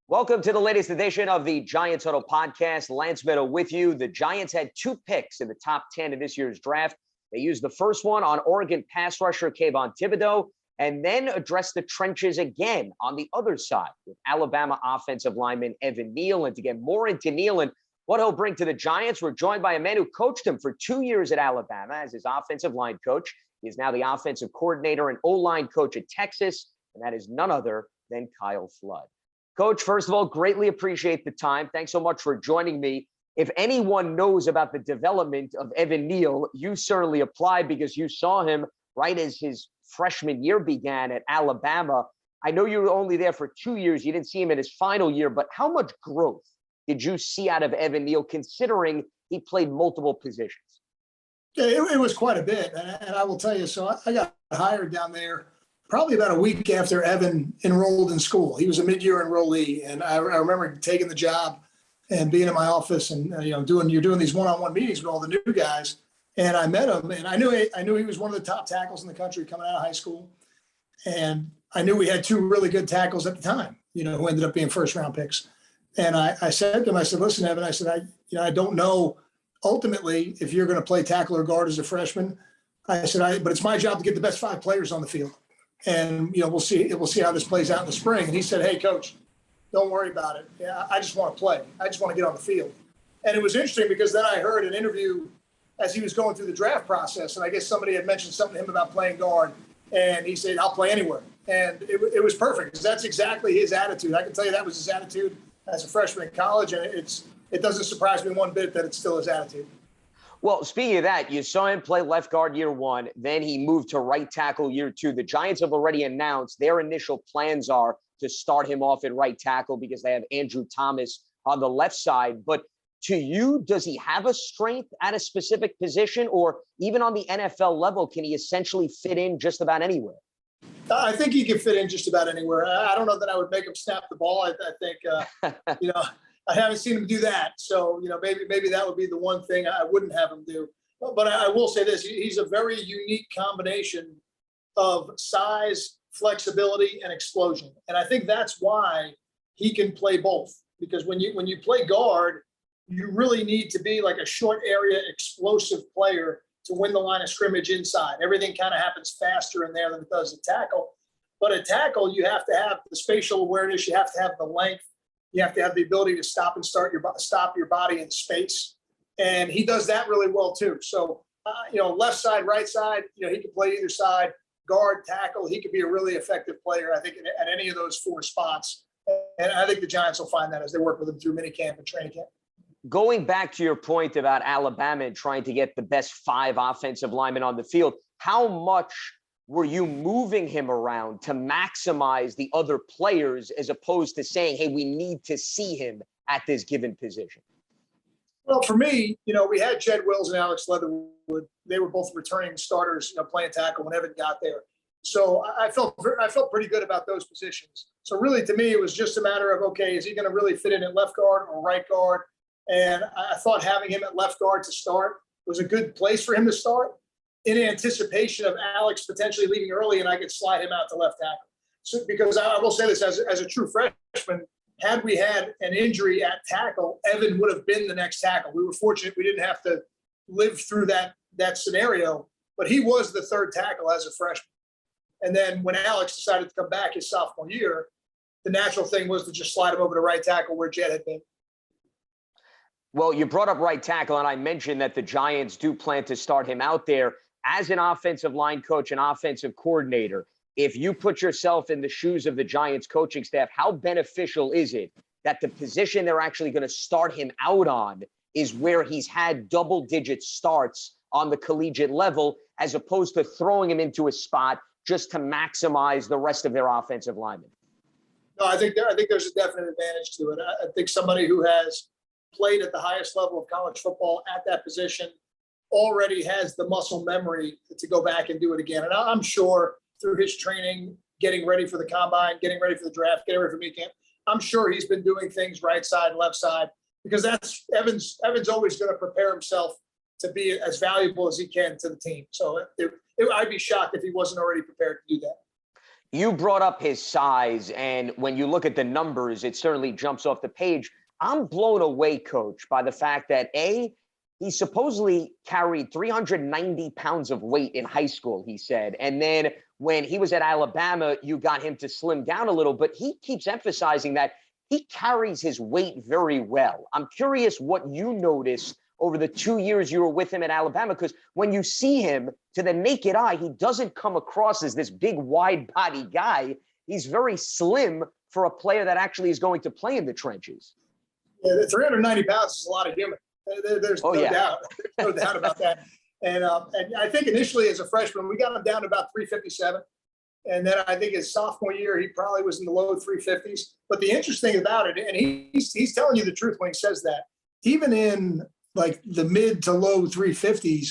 Welcome to the latest edition of the Giants Huddle podcast. Lance Medow with you. The Giants had 2 picks in the top 10 of this year's draft. They used the first one on Oregon pass rusher Kayvon Thibodeaux, and then addressed the trenches again on the other side with Alabama offensive lineman Evan Neal. And to get more into Neal and what he'll bring to the Giants, we're joined by a man who coached him for 2 years at Alabama as his offensive line coach. He is now the offensive coordinator and O-line coach at Texas, and that is none other than Kyle Flood. Coach, first of all, greatly appreciate the time. Thanks so much for joining me. If anyone knows about the development of Evan Neal, you certainly apply because you saw him right as his freshman year began at Alabama. I know you were only there for 2 years. You didn't see him in his final year, but how much growth did you see out of Evan Neal, considering he played multiple positions? Yeah, it was quite a bit. And I will tell you, so I got hired down there probably about a week after Evan enrolled in school. He was a mid-year enrollee. And I remember taking the job and being in my office and, you're doing these one-on-one meetings with all the new guys. And I met him, and I knew he was one of the top tackles in the country coming out of high school. And I knew we had 2 really good tackles at the time, who ended up being first-round picks. And I said to him, I said, listen, Evan, I said, I don't know ultimately if you're going to play tackle or guard as a freshman. I said, but it's my job to get the best 5 players on the field. And, we'll see how this plays out in the spring. And he said, hey, coach, don't worry about it. Yeah, I just want to play. I just want to get on the field. And it was interesting because then I heard an interview as he was going through the draft process. And I guess somebody had mentioned something to him about playing guard. And he said, I'll play anywhere. And it was perfect because that's exactly his attitude. I can tell you that was his attitude as a freshman in college. And it doesn't surprise me one bit that it's still his attitude. Well, speaking of that, you saw him play left guard year 1. Then he moved to right tackle year 2. The Giants have already announced their initial plans are to start him off at right tackle because they have Andrew Thomas on the left side. But to you, does he have a strength at a specific position, or even on the NFL level, can he essentially fit in just about anywhere? I think he can fit in just about anywhere. I don't know that I would make him snap the ball. I think, I haven't seen him do that. So, maybe that would be the one thing I wouldn't have him do. But I will say this, he's a very unique combination of size, flexibility, and explosion. And I think that's why he can play both. Because when you play guard, you really need to be like a short area explosive player to win the line of scrimmage inside. Everything kind of happens faster in there than it does at tackle. But at tackle, you have to have the spatial awareness. You have to have the length. You have to have the ability to stop your body in space. And he does that really well too. So, left side, right side, he can play either side, guard, tackle. He could be a really effective player, I think, at any of those 4 spots. And I think the Giants will find that as they work with him through minicamp and training camp. Going back to your point about Alabama and trying to get the best 5 offensive linemen on the field, how much were you moving him around to maximize the other players as opposed to saying, hey, we need to see him at this given position? Well, for me, we had Jed Wills and Alex Leatherwood. They were both returning starters, playing tackle when Evan got there. So I felt pretty good about those positions. So really, to me, it was just a matter of, okay, is he going to really fit in at left guard or right guard? And I thought having him at left guard to start was a good place for him to start, in anticipation of Alex potentially leaving early and I could slide him out to left tackle. So, because I will say this, as a true freshman, had we had an injury at tackle, Evan would have been the next tackle. We were fortunate we didn't have to live through that scenario, but he was the 3rd tackle as a freshman. And then when Alex decided to come back his sophomore year, the natural thing was to just slide him over to right tackle where Jed had been. Well, you brought up right tackle, and I mentioned that the Giants do plan to start him out there. As an offensive line coach and offensive coordinator, if you put yourself in the shoes of the Giants coaching staff, how beneficial is it that the position they're actually going to start him out on is where he's had double-digit starts on the collegiate level, as opposed to throwing him into a spot just to maximize the rest of their offensive linemen? No, I think there's a definite advantage to it. I think somebody who has played at the highest level of college football at that position already has the muscle memory to go back and do it again. And I'm sure through his training, getting ready for the combine, getting ready for the draft, getting ready for minicamp, I'm sure he's been doing things right side, left side, because that's Evan's always going to prepare himself to be as valuable as he can to the team. So I'd be shocked if he wasn't already prepared to do that. You brought up his size, and when you look at the numbers, it certainly jumps off the page. I'm blown away, Coach, by the fact that he supposedly carried 390 pounds of weight in high school, he said. And then when he was at Alabama, you got him to slim down a little, but he keeps emphasizing that he carries his weight very well. I'm curious what you noticed over the 2 years you were with him at Alabama, because when you see him to the naked eye, he doesn't come across as this big, wide body guy. He's very slim for a player that actually is going to play in the trenches. Yeah, the 390 pounds is a lot of human. There's no doubt. There's no doubt about that. And I think initially as a freshman, we got him down to about 357. And then I think his sophomore year, he probably was in the low 350s. But the interesting about it, and he's telling you the truth when he says that, even in like the mid to low 350s,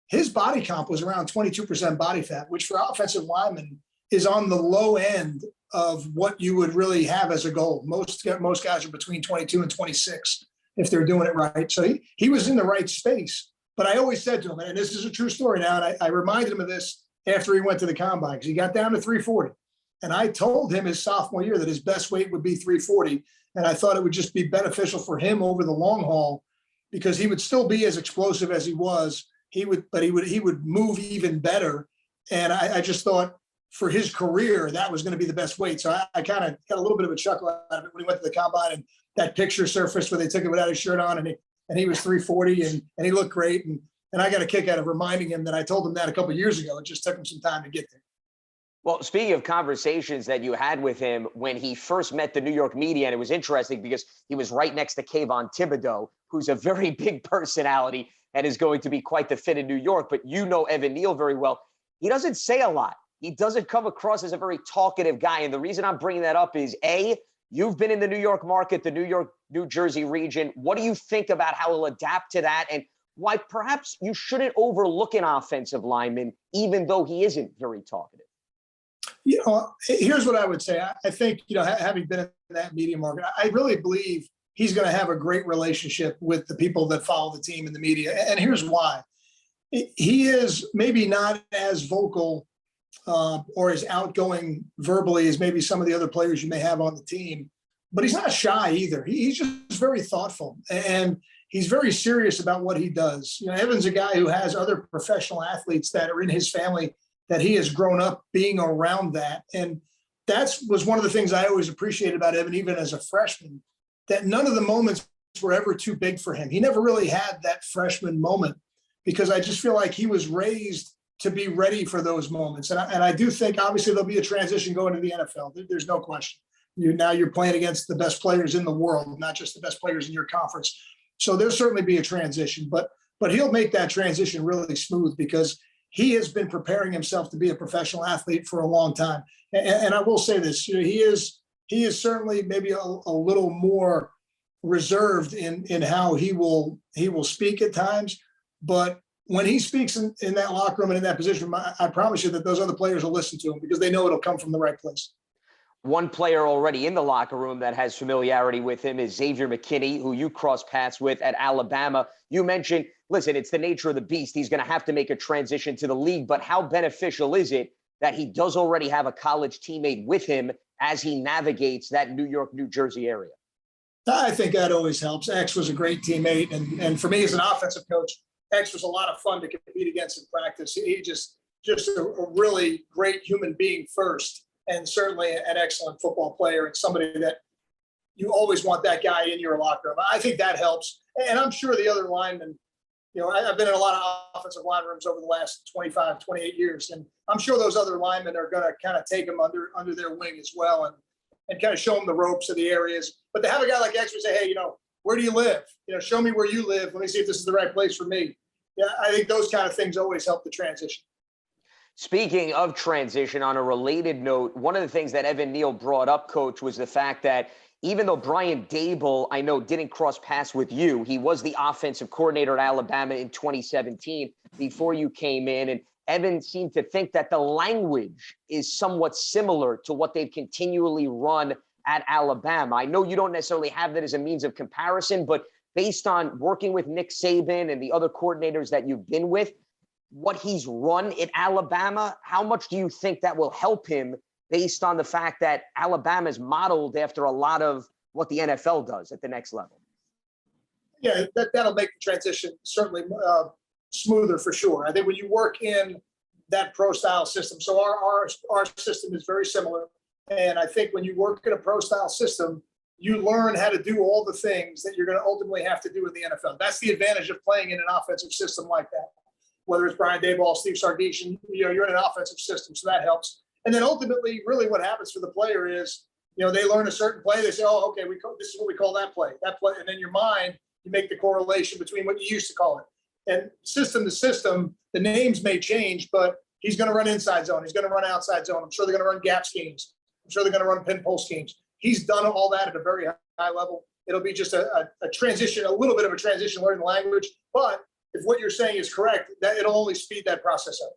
his body comp was around 22% body fat, which for offensive linemen is on the low end of what you would really have as a goal. Most guys are between 22 and 26 if they're doing it right. So he was in the right space. But I always said to him, and this is a true story now, and I reminded him of this after he went to the combine, because he got down to 340. And I told him his sophomore year that his best weight would be 340. And I thought it would just be beneficial for him over the long haul, because he would still be as explosive as he was. He would move even better. And I just thought for his career, that was going to be the best weight. So I kind of got a little bit of a chuckle out of it when he went to the combine and that picture surfaced where they took him without his shirt on, and he was 340 and he looked great. And I got a kick out of reminding him that I told him that a couple of years ago. It just took him some time to get there. Well, speaking of conversations that you had with him when he first met the New York media, and it was interesting because he was right next to Kayvon Thibodeau, who's a very big personality and is going to be quite the fit in New York. But you know Evan Neal very well. He doesn't say a lot. He doesn't come across as a very talkative guy. And the reason I'm bringing that up is, you've been in the New York market, the New York, New Jersey region. What do you think about how he'll adapt to that, and why perhaps you shouldn't overlook an offensive lineman, even though he isn't very talkative? You know, here's what I would say. I think, having been in that media market, I really believe he's going to have a great relationship with the people that follow the team in the media. And here's why. He is maybe not as vocal or as outgoing verbally as maybe some of the other players you may have on the team, but he's not shy either. He's just very thoughtful, and he's very serious about what he does. Evan's a guy who has other professional athletes that are in his family that he has grown up being around that. And that was one of the things I always appreciated about Evan, even as a freshman, that none of the moments were ever too big for him. He never really had that freshman moment, because I just feel like he was raised to be ready for those moments. And I do think obviously there'll be a transition going to the NFL. There's no question. Now you're playing against the best players in the world, not just the best players in your conference. So there'll certainly be a transition, but he'll make that transition really smooth, because he has been preparing himself to be a professional athlete for a long time. And I will say this, he is certainly maybe a little more reserved in how he will speak at times. But when he speaks in that locker room and in that position, I promise you that those other players will listen to him, because they know it'll come from the right place. One player already in the locker room that has familiarity with him is Xavier McKinney, who you cross paths with at Alabama. You mentioned, listen, it's the nature of the beast. He's going to have to make a transition to the league, but how beneficial is it that he does already have a college teammate with him as he navigates that New York, New Jersey area? I think that always helps. X was a great teammate. And for me as an offensive coach, X was a lot of fun to compete against in practice. He just a really great human being first, and certainly an excellent football player, and somebody that you always want that guy in your locker room. I think that helps. And I'm sure the other linemen, I've been in a lot of offensive line rooms over the last 25, 28 years, and I'm sure those other linemen are going to kind of take them under their wing as well, and kind of show them the ropes of the areas. But to have a guy like X who say, hey, where do you live? Show me where you live. Let me see if this is the right place for me. Yeah, I think those kind of things always help the transition. Speaking of transition, on a related note, one of the things that Evan Neal brought up, Coach, was the fact that even though Brian Dable, I know, didn't cross paths with you, he was the offensive coordinator at Alabama in 2017 before you came in. And Evan seemed to think that the language is somewhat similar to what they've continually run at Alabama. I know you don't necessarily have that as a means of comparison, but based on working with Nick Saban and the other coordinators that you've been with, what he's run at Alabama, how much do you think that will help him based on the fact that Alabama is modeled after a lot of what the NFL does at the next level? Yeah, that'll make the transition certainly smoother for sure. I think when you work in that pro style system, so our system is very similar. And I think when you work in a pro style system, you learn how to do all the things that you're going to ultimately have to do in the NFL. That's the advantage of playing in an offensive system like that. Whether it's Brian Daboll, Steve Sarkisian, you're in an offensive system, so that helps. And then ultimately, really what happens for the player is, they learn a certain play. They say, oh, okay, this is what we call that play. And in your mind, you make the correlation between what you used to call it. And system to system, the names may change, but he's going to run inside zone. He's going to run outside zone. I'm sure they're going to run gap schemes. I'm sure they're going to run pin pull schemes. He's done all that at a very high level. It'll be just a transition, a little bit of a transition learning the language. But if what you're saying is correct, that it'll only speed that process up.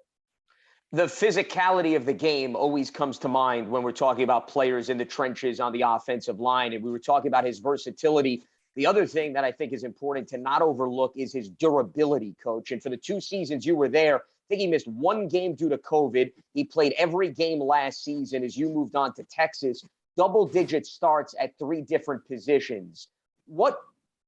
The physicality of the game always comes to mind when we're talking about players in the trenches on the offensive line. And we were talking about his versatility. The other thing that I think is important to not overlook is his durability, Coach. And for the 2 seasons you were there, I think he missed 1 game due to COVID. He played every game last season as you moved on to Texas. Double-digit starts at 3 different positions. What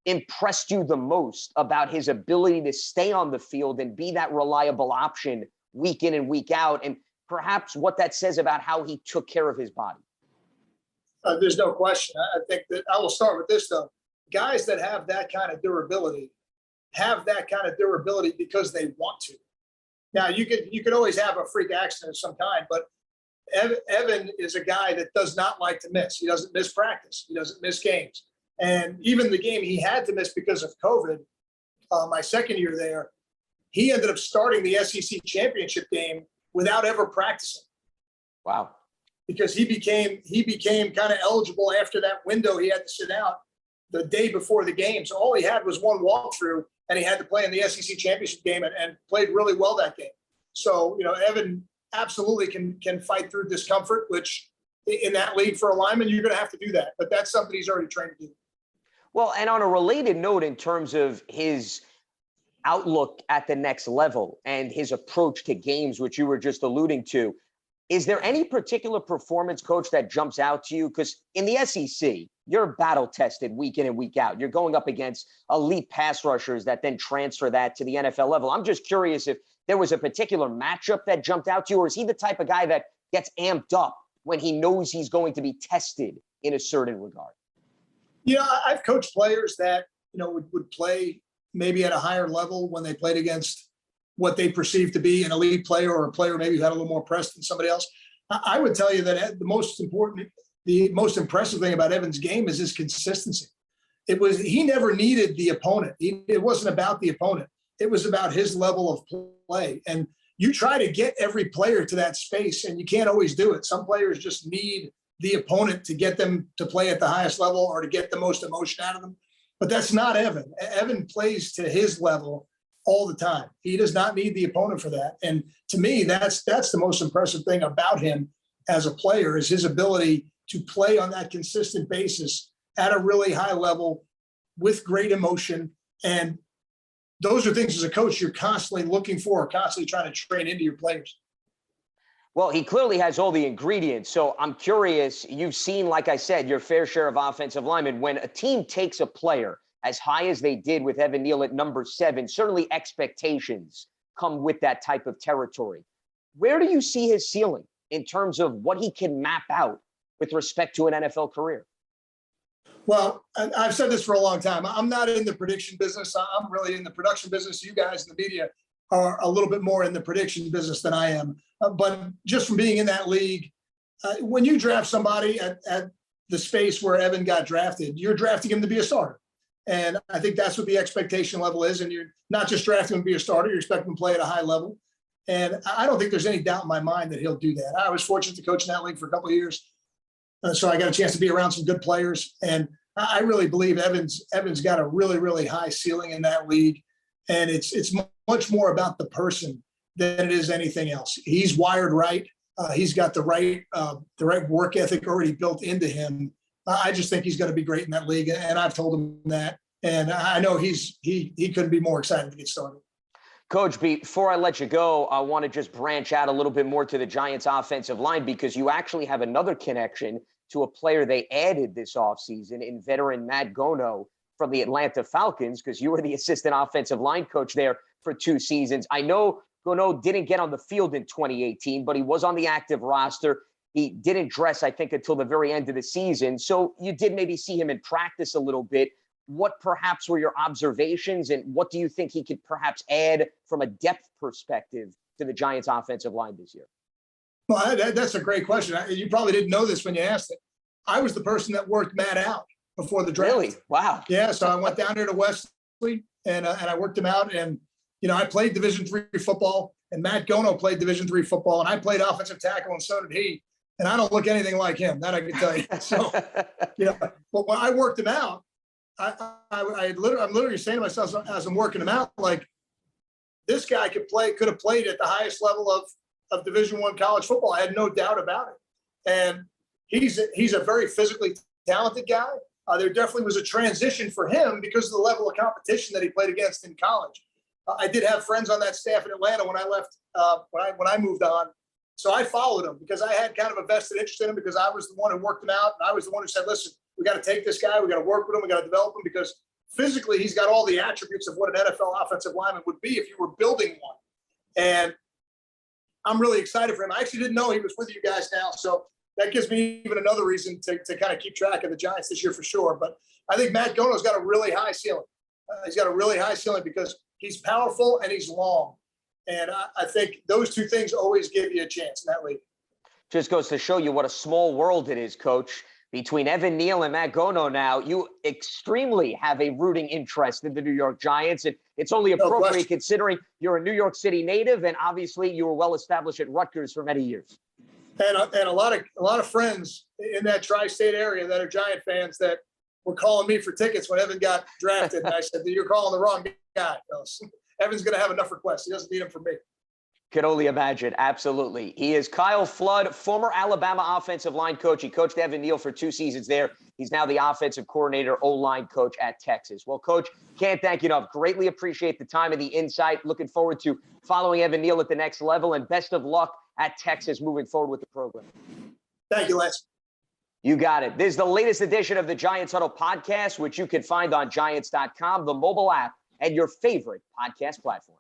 impressed you the most about his ability to stay on the field and be that reliable option week in and week out, and perhaps what that says about how he took care of his body? There's no question. I think that I will start with this, though. Guys that have that kind of durability because they want to. Now, you could always have a freak accident of some kind, but Evan is a guy that does not like to miss. He doesn't miss practice. He doesn't miss games. And even the game he had to miss because of COVID, my second year there, he ended up starting the SEC championship game without ever practicing. Wow. Because he became kind of eligible after that window. He had to sit out the day before the game. So all he had was 1 walkthrough, and he had to play in the SEC championship game and played really well that game. So, Evan absolutely can fight through discomfort, which in that league for a lineman, you're going to have to do that. But that's something he's already trained to do. Well, and on a related note, in terms of his outlook at the next level and his approach to games, which you were just alluding to, is there any particular performance, Coach, that jumps out to you? Because in the SEC, you're battle tested week in and week out. You're going up against elite pass rushers that then transfer that to the NFL level. I'm just curious if there was a particular matchup that jumped out to you, or is he the type of guy that gets amped up when he knows he's going to be tested in a certain regard? I've coached players that, would play maybe at a higher level when they played against what they perceive to be an elite player, or a player maybe who had a little more press than somebody else. I would tell you that the most impressive thing about Evan's game is his consistency. He never needed the opponent. It wasn't about the opponent. It was about his level of play. And you try to get every player to that space, and you can't always do it. Some players just need the opponent to get them to play at the highest level or to get the most emotion out of them. But that's not Evan. Evan plays to his level all the time. He does not need the opponent for that. And to me, that's the most impressive thing about him as a player, is his ability to play on that consistent basis at a really high level with great emotion. And those are things as a coach you're constantly looking for, constantly trying to train into your players. Well, he clearly has all the ingredients. So I'm curious, you've seen, like I said, your fair share of offensive linemen. When a team takes a player as high as they did with Evan Neal at number 7, certainly expectations come with that type of territory. Where do you see his ceiling in terms of what he can map out with respect to an NFL career? Well, I've said this for a long time. I'm not in the prediction business. I'm really in the production business. You guys in the media are a little bit more in the prediction business than I am. But just from being in that league, when you draft somebody at the space where Evan got drafted, you're drafting him to be a starter. And I think that's what the expectation level is. And you're not just drafting him to be a starter, you're expecting him to play at a high level. And I don't think there's any doubt in my mind that he'll do that. I was fortunate to coach in that league for a couple of years. So I got a chance to be around some good players. And I really believe Evan's got a really, really high ceiling in that league. And it's much more about the person than it is anything else. He's wired right. He's got the right work ethic already built into him. I just think he's going to be great in that league. And I've told him that. And I know he couldn't be more excited to get started. Coach, before I let you go, I want to just branch out a little bit more to the Giants offensive line because you actually have another connection to a player they added this offseason in veteran Matt Gono from the Atlanta Falcons, because you were the assistant offensive line coach there for 2 seasons. I know Gono didn't get on the field in 2018, but he was on the active roster. He didn't dress, I think, until the very end of the season. So you did maybe see him in practice a little bit. What perhaps were your observations, and what do you think he could perhaps add from a depth perspective to the Giants offensive line this year? Well, that's a great question. You probably didn't know this when you asked it. I was the person that worked Matt out before the draft. Really? Wow. Yeah. So I went down there to Wesley and I worked him out. And, I played Division III football, and Matt Gono played Division III football, and I played offensive tackle, and so did he. And I don't look anything like him. That I can tell you. So, but when I worked him out, I'm literally saying to myself as I'm working him out, like, this guy could have played at the highest level of Division I college football. I had no doubt about it. And he's a very physically talented guy. There definitely was a transition for him because of the level of competition that he played against in college. I did have friends on that staff in Atlanta when I left, when I moved on. So I followed him because I had kind of a vested interest in him, because I was the one who worked him out. And I was the one who said, listen, we got to take this guy. We got to work with him. We got to develop him, because physically he's got all the attributes of what an NFL offensive lineman would be if you were building one. And I'm really excited for him. I actually didn't know he was with you guys now. So that gives me even another reason to kind of keep track of the Giants this year for sure. But I think Matt Gono's got a really high ceiling. He's got a really high ceiling because he's powerful and he's long. And I think those two things always give you a chance in that league. Just goes to show you what a small world it is, Coach. Between Evan Neal and Matt Gono now, you extremely have a rooting interest in the New York Giants. And it's only appropriate considering you're a New York City native, and obviously you were well established at Rutgers for many years. And a lot of friends in that tri-state area that are Giant fans that were calling me for tickets when Evan got drafted. And I said, you're calling the wrong guy, fellas. Evan's going to have enough requests. He doesn't need them from me. Could only imagine. Absolutely. He is Kyle Flood, former Alabama offensive line coach. He coached Evan Neal for 2 seasons there. He's now the offensive coordinator, O-line coach at Texas. Well, Coach, can't thank you enough. Greatly appreciate the time and the insight. Looking forward to following Evan Neal at the next level, and best of luck at Texas moving forward with the program. Thank you, Lance. You got it. This is the latest edition of the Giants Huddle podcast, which you can find on Giants.com, the mobile app, and your favorite podcast platform.